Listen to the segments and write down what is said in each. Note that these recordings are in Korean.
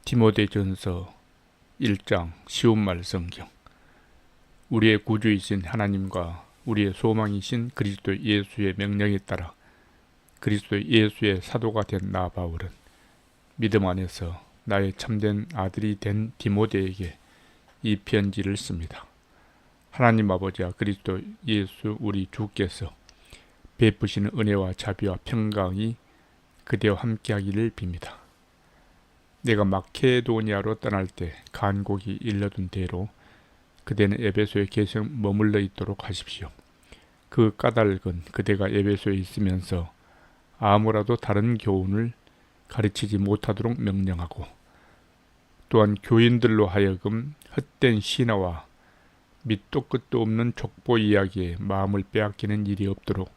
디모데전서 1장 쉬운 말 성경. 우리의 구주이신 하나님과 우리의 소망이신 그리스도 예수의 명령에 따라 그리스도 예수의 사도가 된 나 바울은 믿음 안에서 나의 참된 아들이 된 디모데에게 이 편지를 씁니다. 하나님 아버지와 그리스도 예수 우리 주께서 베푸시는 은혜와 자비와 평강이 그대와 함께하기를 빕니다. 내가 마케도니아로 떠날 때 간곡이 일러둔 대로 그대는 에베소에 계속 머물러 있도록 하십시오. 그 까닭은 그대가 에베소에 있으면서 아무라도 다른 교훈을 가르치지 못하도록 명령하고, 또한 교인들로 하여금 헛된 신화와 밑도 끝도 없는 족보 이야기에 마음을 빼앗기는 일이 없도록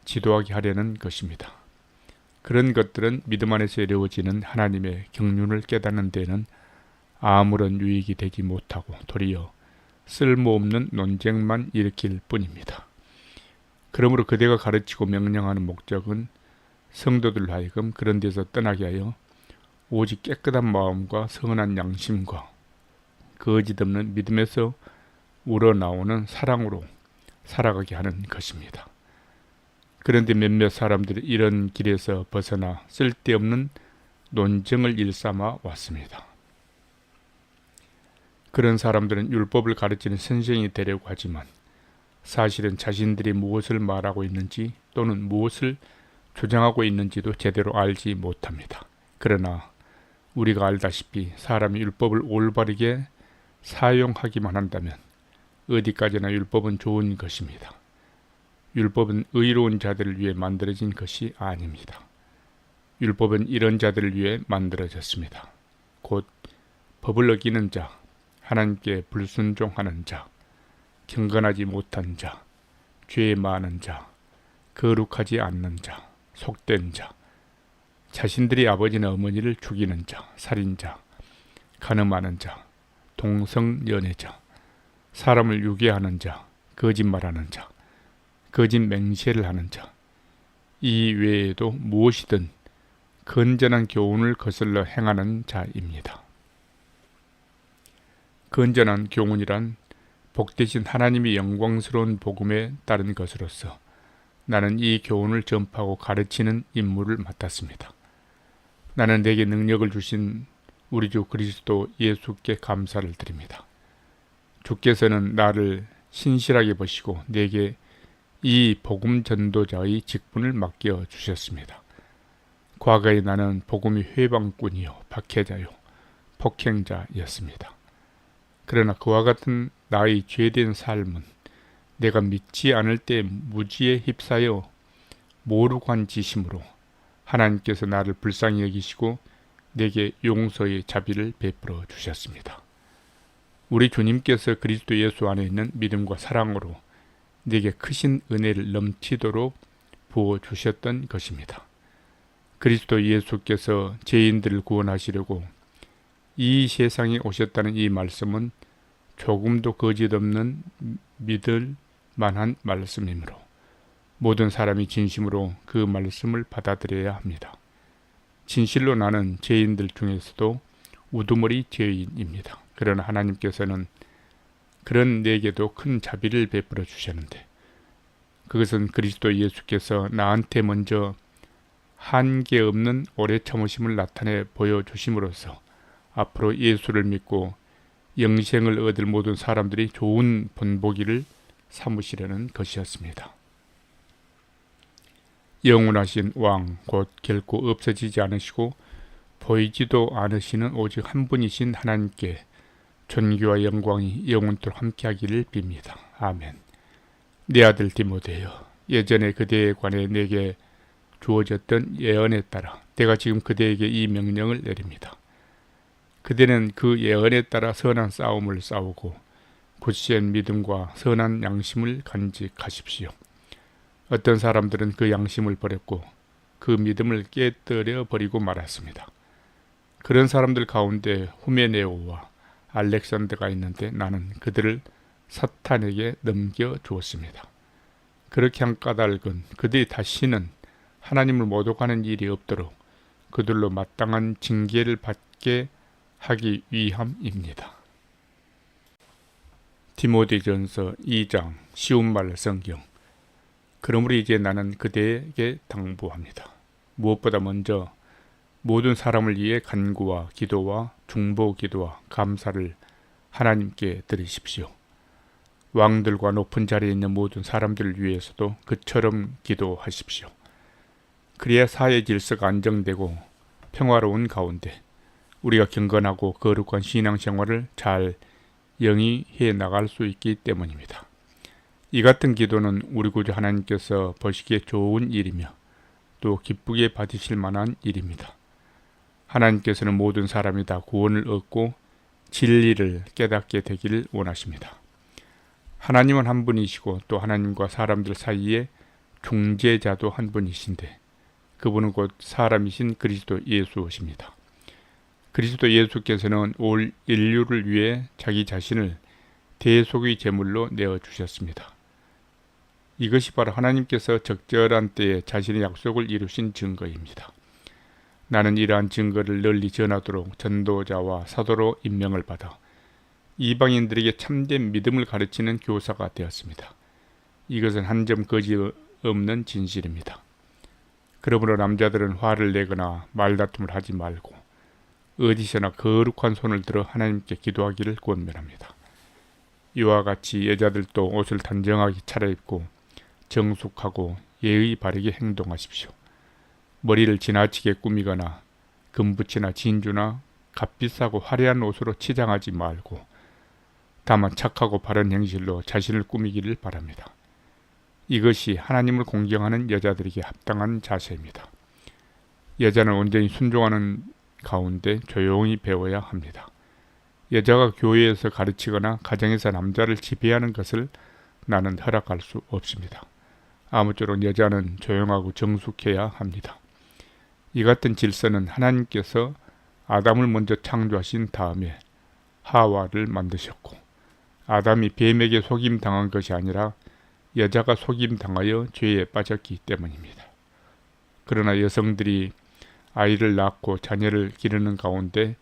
지도하게 하려는 것입니다. 그런 것들은 믿음 안에서 이루어지는 하나님의 경륜을 깨닫는 데는 아무런 유익이 되지 못하고 도리어 쓸모없는 논쟁만 일으킬 뿐입니다. 그러므로 그대가 가르치고 명령하는 목적은 성도들 하여금 그런 데서 떠나게 하여 오직 깨끗한 마음과 선한 양심과 거짓 없는 믿음에서 우러나오는 사랑으로 살아가게 하는 것입니다. 그런데 몇몇 사람들이 이런 길에서 벗어나 쓸데없는 논쟁을 일삼아 왔습니다. 그런 사람들은 율법을 가르치는 선생이 되려고 하지만 사실은 자신들이 무엇을 말하고 있는지 또는 무엇을 주장하고 있는지도 제대로 알지 못합니다. 그러나 우리가 알다시피 사람이 율법을 올바르게 사용하기만 한다면 어디까지나 율법은 좋은 것입니다. 율법은 의로운 자들을 위해 만들어진 것이 아닙니다. 율법은 이런 자들을 위해 만들어졌습니다. 곧 법을 어기는 자, 하나님께 불순종하는 자, 경건하지 못한 자, 죄 많은 자, 거룩하지 않는 자, 속된 자, 자신들이 아버지나 어머니를 죽이는 자, 살인자, 간음하는 자, 동성연애자, 사람을 유괴하는 자, 거짓말하는 자, 거짓 맹세를 하는 자, 이 외에도 무엇이든 건전한 교훈을 거슬러 행하는 자입니다. 건전한 교훈이란 복되신 하나님의 영광스러운 복음에 따른 것으로서 나는 이 교훈을 전파하고 가르치는 임무를 맡았습니다. 나는 내게 능력을 주신 우리 주 그리스도 예수께 감사를 드립니다. 주께서는 나를 신실하게 보시고 내게 이 복음 전도자의 직분을 맡겨 주셨습니다. 과거에 나는 복음의 회방꾼이요, 박해자요, 폭행자였습니다. 그러나 그와 같은 나의 죄된 삶은 내가 믿지 않을 때 무지에 휩싸여 모르고 한 짓이므로 하나님께서 나를 불쌍히 여기시고 내게 용서의 자비를 베풀어 주셨습니다. 우리 주님께서 그리스도 예수 안에 있는 믿음과 사랑으로 내게 크신 은혜를 넘치도록 부어주셨던 것입니다. 그리스도 예수께서 죄인들을 구원하시려고 이 세상에 오셨다는 이 말씀은 조금도 거짓 없는 믿을 만한 말씀이므로 모든 사람이 진심으로 그 말씀을 받아들여야 합니다. 진실로 나는 죄인들 중에서도 우두머리 죄인입니다. 그러나 하나님께서는 그런 내게도 큰 자비를 베풀어 주셨는데, 그것은 그리스도 예수께서 나한테 먼저 한계 없는 오래 참으심을 나타내 보여주심으로써 앞으로 예수를 믿고 영생을 얻을 모든 사람들이 좋은 본보기를 삼으시려는 것이었습니다. 영원하신 왕, 곧 결코 없어지지 않으시고 보이지도 않으시는 오직 한 분이신 하나님께 존귀와 영광이 영원토록 함께하기를 빕니다. 아멘. 내 아들 디모데여, 예전에 그대에 관해 내게 주어졌던 예언에 따라 내가 지금 그대에게 이 명령을 내립니다. 그대는 그 예언에 따라 선한 싸움을 싸우고 굳센 믿음과 선한 양심을 간직하십시오. 어떤 사람들은 그 양심을 버렸고 그 믿음을 깨뜨려 버리고 말았습니다. 그런 사람들 가운데 후메네오와 알렉산더가 있는데 나는 그들을 사탄에게 넘겨주었습니다. 그렇게 한 까닭은 그들이 다시는 하나님을 모독하는 일이 없도록 그들로 마땅한 징계를 받게 하기 위함입니다. 디모데전서 2장 쉬운 말 성경. 그러므로 이제 나는 그대에게 당부합니다. 무엇보다 먼저 모든 사람을 위해 간구와 기도와 중보 기도와 감사를 하나님께 드리십시오. 왕들과 높은 자리에 있는 모든 사람들을 위해서도 그처럼 기도하십시오. 그래야 사회 질서가 안정되고 평화로운 가운데 우리가 경건하고 거룩한 신앙생활을 잘 영위해 나갈 수 있기 때문입니다. 이 같은 기도는 우리 구주 하나님께서 보시기에 좋은 일이며 또 기쁘게 받으실 만한 일입니다. 하나님께서는 모든 사람이 다 구원을 얻고 진리를 깨닫게 되기를 원하십니다. 하나님은 한 분이시고 또 하나님과 사람들 사이에 중재자도 한 분이신데 그분은 곧 사람이신 그리스도 예수십니다. 그리스도 예수께서는 올 인류를 위해 자기 자신을 대속의 제물로 내어주셨습니다. 이것이 바로 하나님께서 적절한 때에 자신의 약속을 이루신 증거입니다. 나는 이러한 증거를 널리 전하도록 전도자와 사도로 임명을 받아 이방인들에게 참된 믿음을 가르치는 교사가 되었습니다. 이것은 한 점 거짓 없는 진실입니다. 그러므로 남자들은 화를 내거나 말다툼을 하지 말고 어디서나 거룩한 손을 들어 하나님께 기도하기를 권면합니다. 이와 같이 여자들도 옷을 단정하게 차려입고 정숙하고 예의 바르게 행동하십시오. 머리를 지나치게 꾸미거나 금붙이나 진주나 값비싸고 화려한 옷으로 치장하지 말고 다만 착하고 바른 행실로 자신을 꾸미기를 바랍니다. 이것이 하나님을 공경하는 여자들에게 합당한 자세입니다. 여자는 온전히 순종하는 가운데 조용히 배워야 합니다. 여자가 교회에서 가르치거나 가정에서 남자를 지배하는 것을 나는 허락할 수 없습니다. 아무쪼록 여자는 조용하고 정숙해야 합니다. 이 같은 질서는 하나님께서 아담을 먼저 창조하신 다음에 하와를 만드셨고 아담이 뱀에게 속임당한 것이 아니라 여자가 속임당하여 죄에 빠졌기 때문입니다. 그러나 여성들이 아이를 낳고 자녀를 기르는 가운데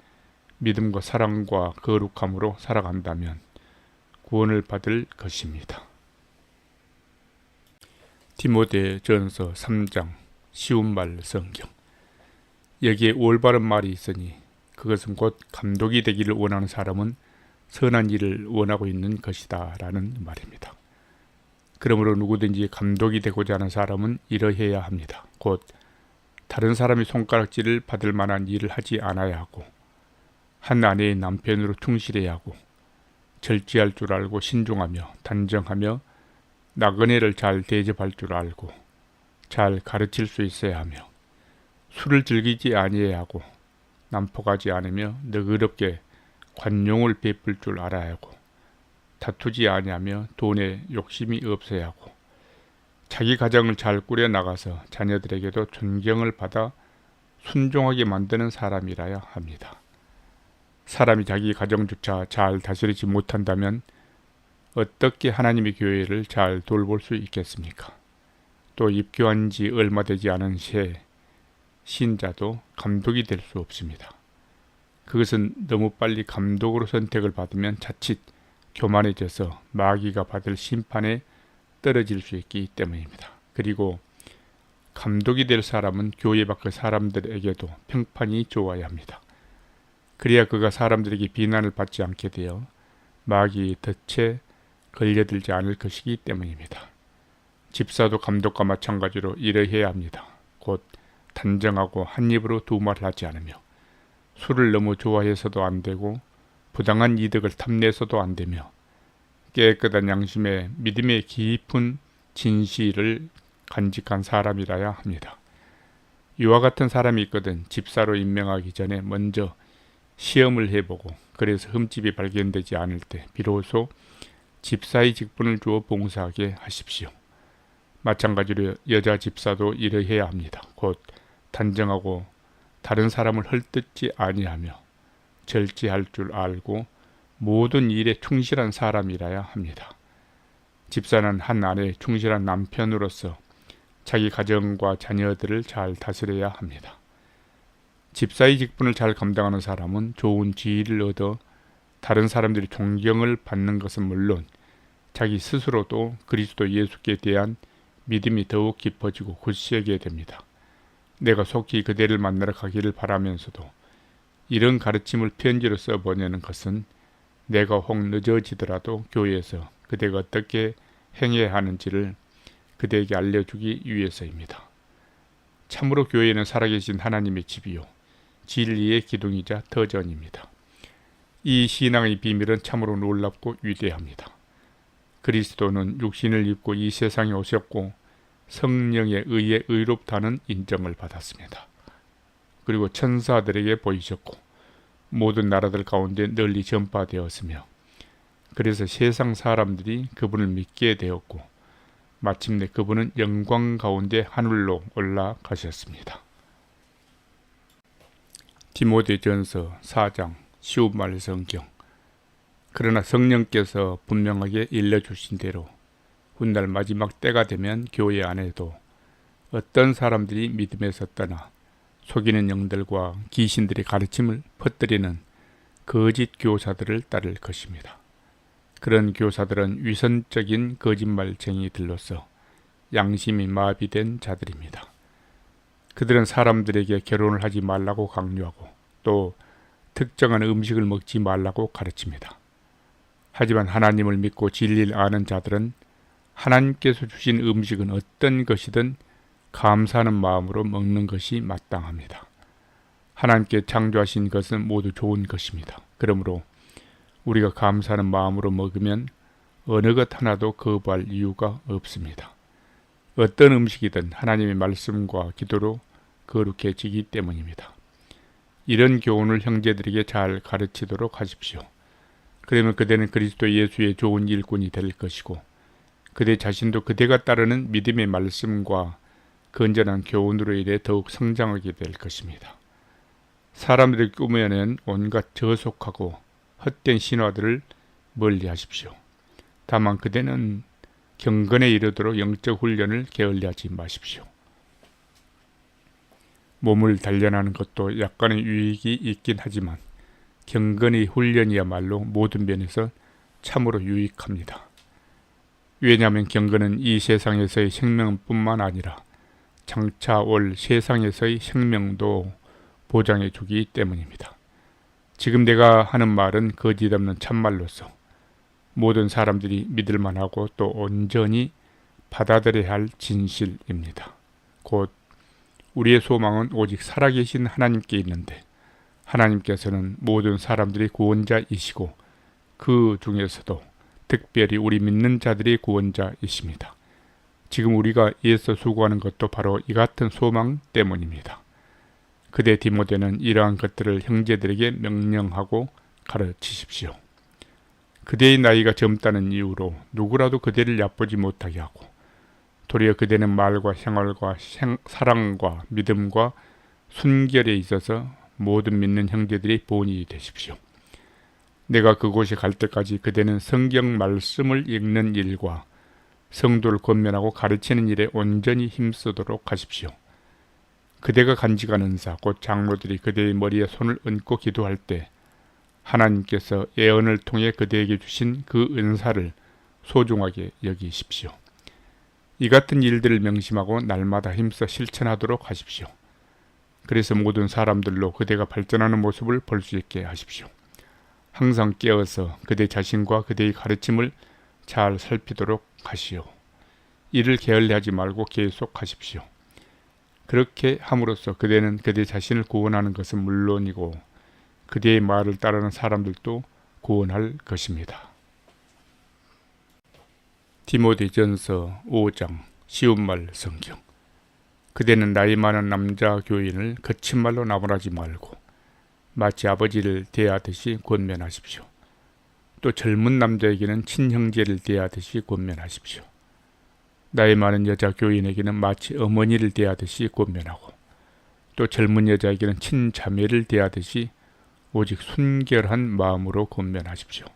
믿음과 사랑과 거룩함으로 살아간다면 구원을 받을 것입니다. 디모데전서 3장 쉬운 말 성경. 여기에 올바른 말이 있으니 그것은 곧 감독이 되기를 원하는 사람은 선한 일을 원하고 있는 것이다 라는 말입니다. 그러므로 누구든지 감독이 되고자 하는 사람은 이러해야 합니다. 곧 다른 사람의 손가락질을 받을 만한 일을 하지 않아야 하고 한 아내의 남편으로 충실해야 하고 절제할 줄 알고 신중하며 단정하며 나그네를 잘 대접할 줄 알고 잘 가르칠 수 있어야 하며 술을 즐기지 아니해야 하고 난폭하지 않으며 너그럽게 관용을 베풀 줄 알아야 하고 다투지 아니하며 돈에 욕심이 없어야 하고 자기 가정을 잘 꾸려나가서 자녀들에게도 존경을 받아 순종하게 만드는 사람이라야 합니다. 사람이 자기 가정조차 잘 다스리지 못한다면 어떻게 하나님의 교회를 잘 돌볼 수 있겠습니까? 또 입교한 지 얼마 되지 않은 새 신자도 감독이 될 수 없습니다. 그것은 너무 빨리 감독으로 선택을 받으면 자칫 교만해져서 마귀가 받을 심판에 떨어질 수 있기 때문입니다. 그리고 감독이 될 사람은 교회 밖의 사람들에게도 평판이 좋아야 합니다. 그래야 그가 사람들에게 비난을 받지 않게 되어 마귀의 덫에 걸려들지 않을 것이기 때문입니다. 집사도 감독과 마찬가지로 이러해야 합니다. 곧 단정하고 한 입으로 두 말을 하지 않으며 술을 너무 좋아해서도 안 되고 부당한 이득을 탐내서도 안 되며 깨끗한 양심에 믿음의 깊은 진실을 간직한 사람이라야 합니다. 이와 같은 사람이 있거든 집사로 임명하기 전에 먼저 시험을 해보고 그래서 흠집이 발견되지 않을 때 비로소 집사의 직분을 주어 봉사하게 하십시오. 마찬가지로 여자 집사도 이러해야 합니다. 곧 단정하고 다른 사람을 헐뜯지 아니하며 절제할 줄 알고 모든 일에 충실한 사람이라야 합니다. 집사는 한 아내의 충실한 남편으로서 자기 가정과 자녀들을 잘 다스려야 합니다. 집사의 직분을 잘 감당하는 사람은 좋은 지위를 얻어 다른 사람들이 존경을 받는 것은 물론 자기 스스로도 그리스도 예수께 대한 믿음이 더욱 깊어지고 굳세게 됩니다. 내가 속히 그대를 만나러 가기를 바라면서도 이런 가르침을 편지로 써보내는 것은 내가 혹 늦어지더라도 교회에서 그대가 어떻게 행해야 하는지를 그대에게 알려주기 위해서입니다. 참으로 교회는 살아계신 하나님의 집이요 진리의 기둥이자 터전입니다. 이 신앙의 비밀은 참으로 놀랍고 위대합니다. 그리스도는 육신을 입고 이 세상에 오셨고 성령에 의해 의롭다는 인정을 받았습니다. 그리고 천사들에게 보이셨고 모든 나라들 가운데 널리 전파되었으며 그래서 세상 사람들이 그분을 믿게 되었고 마침내 그분은 영광 가운데 하늘로 올라가셨습니다. 디모데전서 4장 쉬운 말 성경. 그러나 성령께서 분명하게 일러주신 대로 훗날 마지막 때가 되면 교회 안에도 어떤 사람들이 믿음에서 떠나 속이는 영들과 귀신들의 가르침을 퍼뜨리는 거짓 교사들을 따를 것입니다. 그런 교사들은 위선적인 거짓말쟁이들로서 양심이 마비된 자들입니다. 그들은 사람들에게 결혼을 하지 말라고 강요하고 또 특정한 음식을 먹지 말라고 가르칩니다. 하지만 하나님을 믿고 진리를 아는 자들은 하나님께서 주신 음식은 어떤 것이든 감사하는 마음으로 먹는 것이 마땅합니다. 하나님께 창조하신 것은 모두 좋은 것입니다. 그러므로 우리가 감사하는 마음으로 먹으면 어느 것 하나도 거부할 이유가 없습니다. 어떤 음식이든 하나님의 말씀과 기도로 거룩해지기 때문입니다. 이런 교훈을 형제들에게 잘 가르치도록 하십시오. 그러면 그대는 그리스도 예수의 좋은 일꾼이 될 것이고 그대 자신도 그대가 따르는 믿음의 말씀과 건전한 교훈으로 인해 더욱 성장하게 될 것입니다. 사람들이 꾸며낸 온갖 저속하고 헛된 신화들을 멀리 하십시오. 다만 그대는 경건에 이르도록 영적 훈련을 게을리하지 마십시오. 몸을 단련하는 것도 약간의 유익이 있긴 하지만 경건의 훈련이야말로 모든 면에서 참으로 유익합니다. 왜냐하면 경건은 이 세상에서의 생명뿐만 아니라 장차 올 세상에서의 생명도 보장해 주기 때문입니다. 지금 내가 하는 말은 거짓 없는 참말로서 모든 사람들이 믿을 만하고 또 온전히 받아들여야 할 진실입니다. 곧 우리의 소망은 오직 살아계신 하나님께 있는데 하나님께서는 모든 사람들이 구원자이시고 그 중에서도 특별히 우리 믿는 자들이 구원자이십니다. 지금 우리가 애써 수고하는 것도 바로 이 같은 소망 때문입니다. 그대 디모데는 이러한 것들을 형제들에게 명령하고 가르치십시오. 그대의 나이가 젊다는 이유로 누구라도 그대를 얕보지 못하게 하고 도리어 그대는 말과 생활과 사랑과 믿음과 순결에 있어서 모든 믿는 형제들이 본이 되십시오. 내가 그곳에 갈 때까지 그대는 성경 말씀을 읽는 일과 성도를 권면하고 가르치는 일에 온전히 힘쓰도록 하십시오. 그대가 간직한 은사 곧 장로들이 그대의 머리에 손을 얹고 기도할 때 하나님께서 예언을 통해 그대에게 주신 그 은사를 소중하게 여기십시오. 이 같은 일들을 명심하고 날마다 힘써 실천하도록 하십시오. 그래서 모든 사람들로 그대가 발전하는 모습을 볼 수 있게 하십시오. 항상 깨어서 그대 자신과 그대의 가르침을 잘 살피도록 하시오. 이를 게을리하지 말고 계속 하십시오. 그렇게 함으로써 그대는 그대 자신을 구원하는 것은 물론이고 그대의 말을 따르는 사람들도 구원할 것입니다. 디모데전서 5장 쉬운 말 성경. 그대는 나이 많은 남자 교인을 거친 말로 나무라지 말고 마치 아버지를 대하듯이 권면하십시오. 또 젊은 남자에게는 친형제를 대하듯이 권면하십시오. 나이 많은 여자 교인에게는 마치 어머니를 대하듯이 권면하고 또 젊은 여자에게는 친자매를 대하듯이 오직 순결한 마음으로 권면하십시오.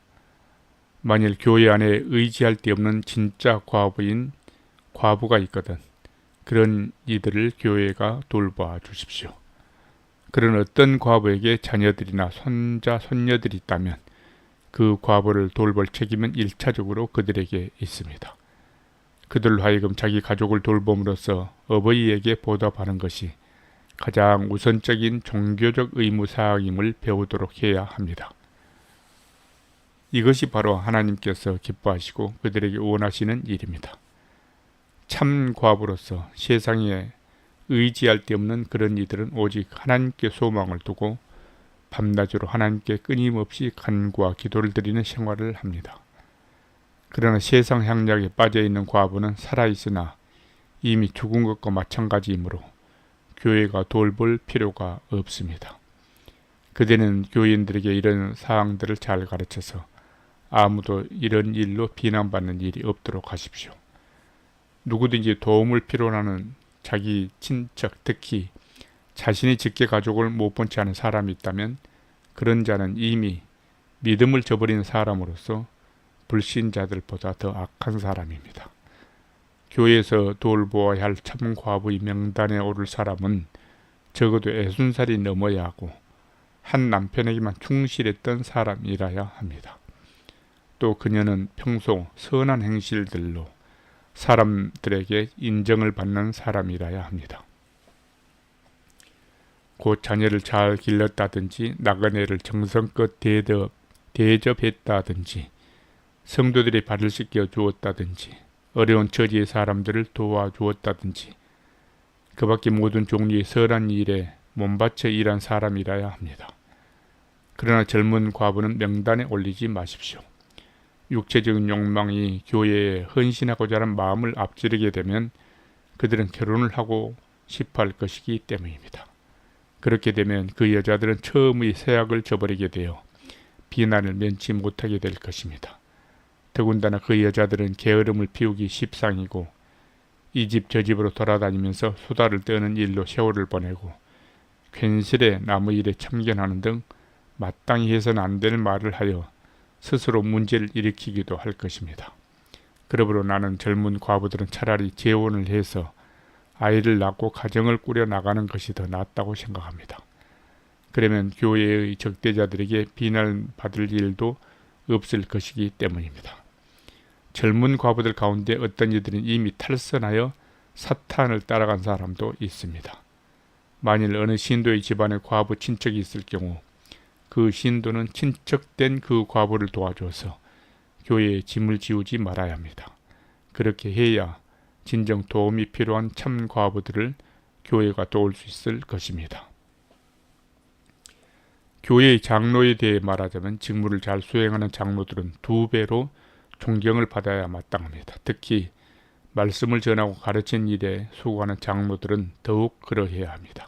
만일 교회 안에 의지할 데 없는 진짜 과부가 있거든 그런 이들을 교회가 돌봐 주십시오. 그런 어떤 과부에게 자녀들이나 손자, 손녀들이 있다면 그 과부를 돌볼 책임은 1차적으로 그들에게 있습니다. 그들로 하여금 자기 가족을 돌봄으로써 어버이에게 보답하는 것이 가장 우선적인 종교적 의무사항임을 배우도록 해야 합니다. 이것이 바로 하나님께서 기뻐하시고 그들에게 원하시는 일입니다. 참 과부로서 세상에 의지할 데 없는 그런 이들은 오직 하나님께 소망을 두고 밤낮으로 하나님께 끊임없이 간구와 기도를 드리는 생활을 합니다. 그러나 세상 향락에 빠져있는 과부는 살아있으나 이미 죽은 것과 마찬가지이므로 교회가 돌볼 필요가 없습니다. 그대는 교인들에게 이런 사항들을 잘 가르쳐서 아무도 이런 일로 비난받는 일이 없도록 하십시오. 누구든지 도움을 필요로 하는 자기 친척, 특히 자신이 직계 가족을 못 본 채 하는 사람이 있다면 그런 자는 이미 믿음을 저버린 사람으로서 불신자들보다 더 악한 사람입니다. 교회에서 돌보아야 할 참 과부의 명단에 오를 사람은 적어도 60살이 넘어야 하고 한 남편에게만 충실했던 사람이라야 합니다. 또 그녀는 평소 선한 행실들로 사람들에게 인정을 받는 사람이라야 합니다. 곧 자녀를 잘 길렀다든지 나그네를 정성껏 대접했다든지 성도들이 발을 씻겨 주었다든지 어려운 처지의 사람들을 도와주었다든지 그 밖의 모든 종류의 선한 일에 몸바쳐 일한 사람이라야 합니다. 그러나 젊은 과부는 명단에 올리지 마십시오. 육체적인 욕망이 교회에 헌신하고자 하는 마음을 앞지르게 되면 그들은 결혼을 하고 싶어 할 것이기 때문입니다. 그렇게 되면 그 여자들은 처음의 세약을 저버리게 되어 비난을 면치 못하게 될 것입니다. 더군다나 그 여자들은 게으름을 피우기 십상이고 이 집 저 집으로 돌아다니면서 수다를 떠는 일로 세월을 보내고 괜스레 남의 일에 참견하는 등 마땅히 해서는 안 될 말을 하여 스스로 문제를 일으키기도 할 것입니다. 그러므로 나는 젊은 과부들은 차라리 재혼을 해서 아이를 낳고 가정을 꾸려 나가는 것이 더 낫다고 생각합니다. 그러면 교회의 적대자들에게 비난받을 일도 없을 것이기 때문입니다. 젊은 과부들 가운데 어떤 이들은 이미 탈선하여 사탄을 따라간 사람도 있습니다. 만일 어느 신도의 집안에 과부 친척이 있을 경우 그 신도는 친척된 그 과부를 도와줘서 교회에 짐을 지우지 말아야 합니다. 그렇게 해야 진정 도움이 필요한 참 과부들을 교회가 도울 수 있을 것입니다. 교회의 장로에 대해 말하자면 직무를 잘 수행하는 장로들은 2배로 존경을 받아야 마땅합니다. 특히 말씀을 전하고 가르치는 일에 수고하는 장로들은 더욱 그러해야 합니다.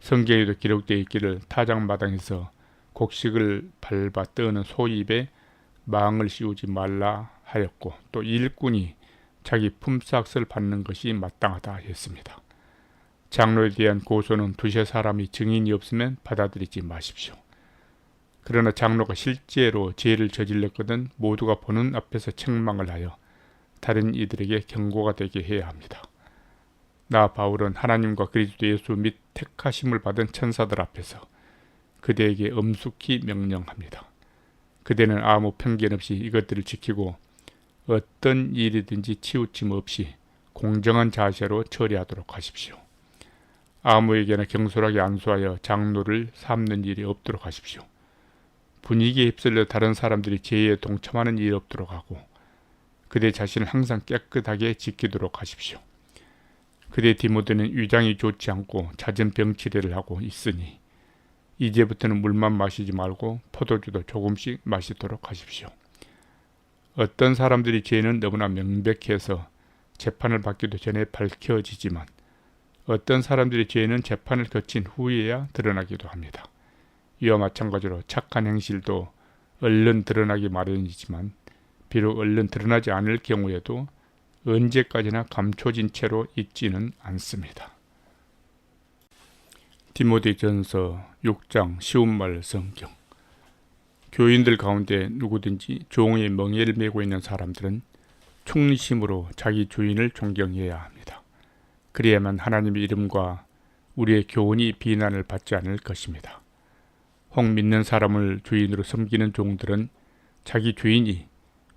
성경에도 기록되어 있기를 타작마당에서 곡식을 밟아 떠는 소입에 망을 씌우지 말라 하였고 또 일꾼이 자기 품삯을 받는 것이 마땅하다 했습니다. 장로에 대한 고소는 두세 사람이 증인이 없으면 받아들이지 마십시오. 그러나 장로가 실제로 죄를 저질렀거든 모두가 보는 앞에서 책망을 하여 다른 이들에게 경고가 되게 해야 합니다. 나 바울은 하나님과 그리스도 예수 및 택하심을 받은 천사들 앞에서 그대에게 엄숙히 명령합니다. 그대는 아무 편견 없이 이것들을 지키고 어떤 일이든지 치우침 없이 공정한 자세로 처리하도록 하십시오. 아무에게나 경솔하게 안수하여 장로를 삼는 일이 없도록 하십시오. 분위기에 휩쓸려 다른 사람들이 죄에 동참하는 일이 없도록 하고 그대 자신을 항상 깨끗하게 지키도록 하십시오. 그대 디모데는 위장이 좋지 않고 잦은 병치레를 하고 있으니 이제부터는 물만 마시지 말고 포도주도 조금씩 마시도록 하십시오. 어떤 사람들이 죄는 너무나 명백해서 재판을 받기도 전에 밝혀지지만 어떤 사람들의 죄는 재판을 거친 후에야 드러나기도 합니다. 이와 마찬가지로 착한 행실도 얼른 드러나기 마련이지만 비록 얼른 드러나지 않을 경우에도 언제까지나 감춰진 채로 있지는 않습니다. 디모데전서 6장 쉬운 말 성경. 교인들 가운데 누구든지 종의 멍에를 메고 있는 사람들은 충심으로 자기 주인을 존경해야 합니다. 그래야만 하나님의 이름과 우리의 교훈이 비난을 받지 않을 것입니다. 혹 믿는 사람을 주인으로 섬기는 종들은 자기 주인이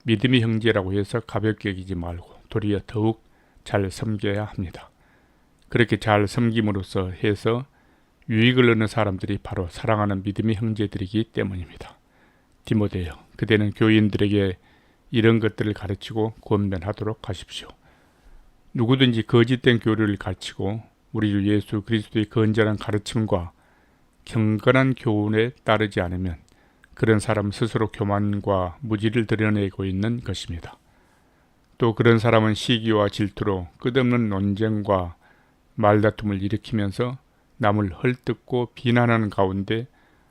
믿음의 형제라고 해서 가볍게 여기지 말고 도리어 더욱 잘 섬겨야 합니다. 그렇게 잘 섬김으로써 해서 유익을 얻는 사람들이 바로 사랑하는 믿음의 형제들이기 때문입니다. 디모데여, 그대는 교인들에게 이런 것들을 가르치고 권면하도록 하십시오. 누구든지 거짓된 교리를 가르치고 우리 주 예수 그리스도의 건전한 가르침과 경건한 교훈에 따르지 않으면 그런 사람 스스로 교만과 무지를 드러내고 있는 것입니다. 또 그런 사람은 시기와 질투로 끝없는 논쟁과 말다툼을 일으키면서 남을 헐뜯고 비난하는 가운데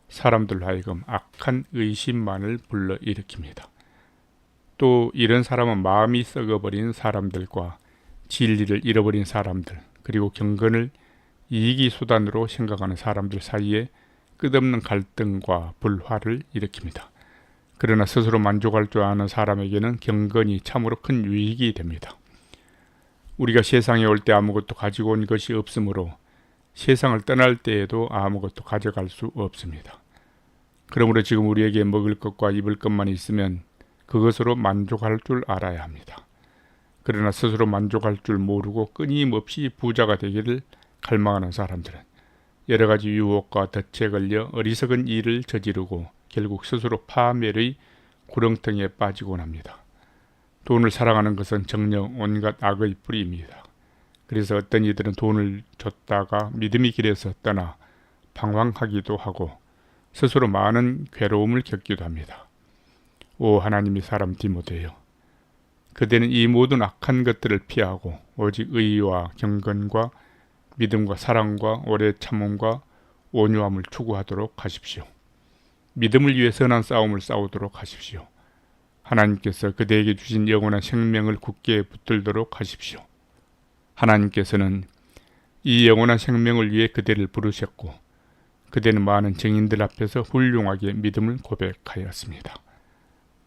사람들로 하여금 악한 의심만을 불러일으킵니다. 또 이런 사람은 마음이 썩어버린 사람들과 진리를 잃어버린 사람들, 그리고 경건을 이익의 수단으로 생각하는 사람들 사이에 끝없는 갈등과 불화를 일으킵니다. 그러나 스스로 만족할 줄 아는 사람에게는 경건이 참으로 큰 유익이 됩니다. 우리가 세상에 올 때 아무것도 가지고 온 것이 없으므로 세상을 떠날 때에도 아무것도 가져갈 수 없습니다. 그러므로 지금 우리에게 먹을 것과 입을 것만 있으면 그것으로 만족할 줄 알아야 합니다. 그러나 스스로 만족할 줄 모르고 끊임없이 부자가 되기를 갈망하는 사람들은 여러 가지 유혹과 덫에 걸려 어리석은 일을 저지르고 결국 스스로 파멸의 구렁텅이에 빠지곤 합니다. 돈을 사랑하는 것은 정녕 온갖 악의 뿌리입니다. 그래서 어떤 이들은 돈을 줬다가 믿음의 길에서 떠나 방황하기도 하고 스스로 많은 괴로움을 겪기도 합니다. 오 하나님의 사람 디모데여, 그대는 이 모든 악한 것들을 피하고 오직 의와 경건과 믿음과 사랑과 오래 참음과 온유함을 추구하도록 하십시오. 믿음을 위해 선한 싸움을 싸우도록 하십시오. 하나님께서 그대에게 주신 영원한 생명을 굳게 붙들도록 하십시오. 하나님께서는 이 영원한 생명을 위해 그대를 부르셨고 그대는 많은 증인들 앞에서 훌륭하게 믿음을 고백하였습니다.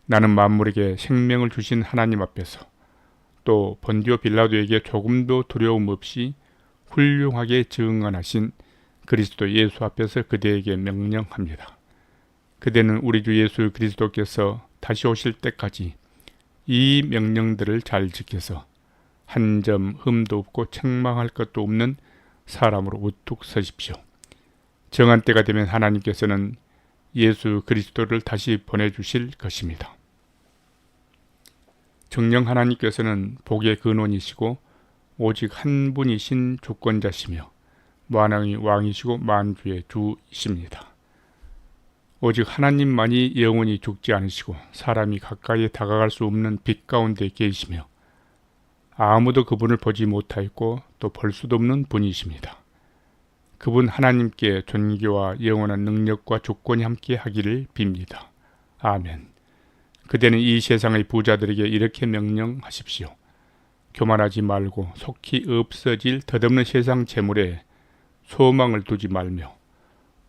나는 만물에게 생명을 주신 하나님 앞에서 또 본디오 빌라도에게 조금도 두려움 없이 훌륭하게 증언하신 그리스도 예수 앞에서 그대에게 명령합니다. 그대는 우리 주 예수 그리스도께서 다시 오실 때까지 이 명령들을 잘 지켜서 한 점 흠도 없고 책망할 것도 없는 사람으로 우뚝 서십시오. 정한 때가 되면 하나님께서는 예수 그리스도를 다시 보내주실 것입니다. 정녕 하나님께서는 복의 근원이시고 오직 한 분이신 주권자시며 만왕의 왕이시고 만주의 주이십니다. 오직 하나님만이 영원히 죽지 않으시고 사람이 가까이 다가갈 수 없는 빛 가운데 계시며 아무도 그분을 보지 못하였고 또 볼 수도 없는 분이십니다. 그분 하나님께 존귀와 영원한 능력과 주권이 함께 하기를 빕니다. 아멘. 그대는 이 세상의 부자들에게 이렇게 명령하십시오. 교만하지 말고 속히 없어질 덧없는 세상 재물에 소망을 두지 말며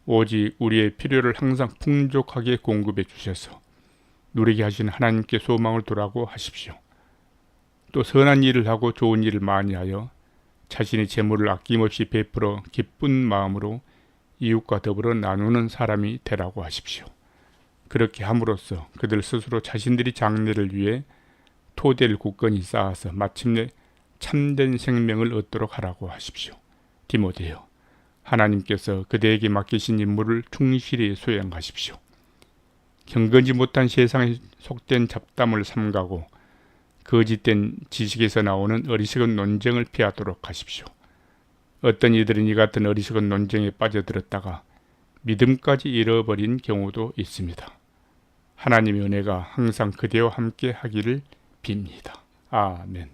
오직 우리의 필요를 항상 풍족하게 공급해 주셔서 누리게 하신 하나님께 소망을 두라고 하십시오. 또 선한 일을 하고 좋은 일을 많이 하여 자신의 재물을 아낌없이 베풀어 기쁜 마음으로 이웃과 더불어 나누는 사람이 되라고 하십시오. 그렇게 함으로써 그들 스스로 자신들이 장래를 위해 토대를 굳건히 쌓아서 마침내 참된 생명을 얻도록 하라고 하십시오. 디모데여, 하나님께서 그대에게 맡기신 임무를 충실히 수행하십시오. 경건지 못한 세상에 속된 잡담을 삼가고 거짓된 지식에서 나오는 어리석은 논쟁을 피하도록 하십시오. 어떤 이들은 이 같은 어리석은 논쟁에 빠져들었다가 믿음까지 잃어버린 경우도 있습니다. 하나님의 은혜가 항상 그대와 함께 하기를 빕니다. 아멘.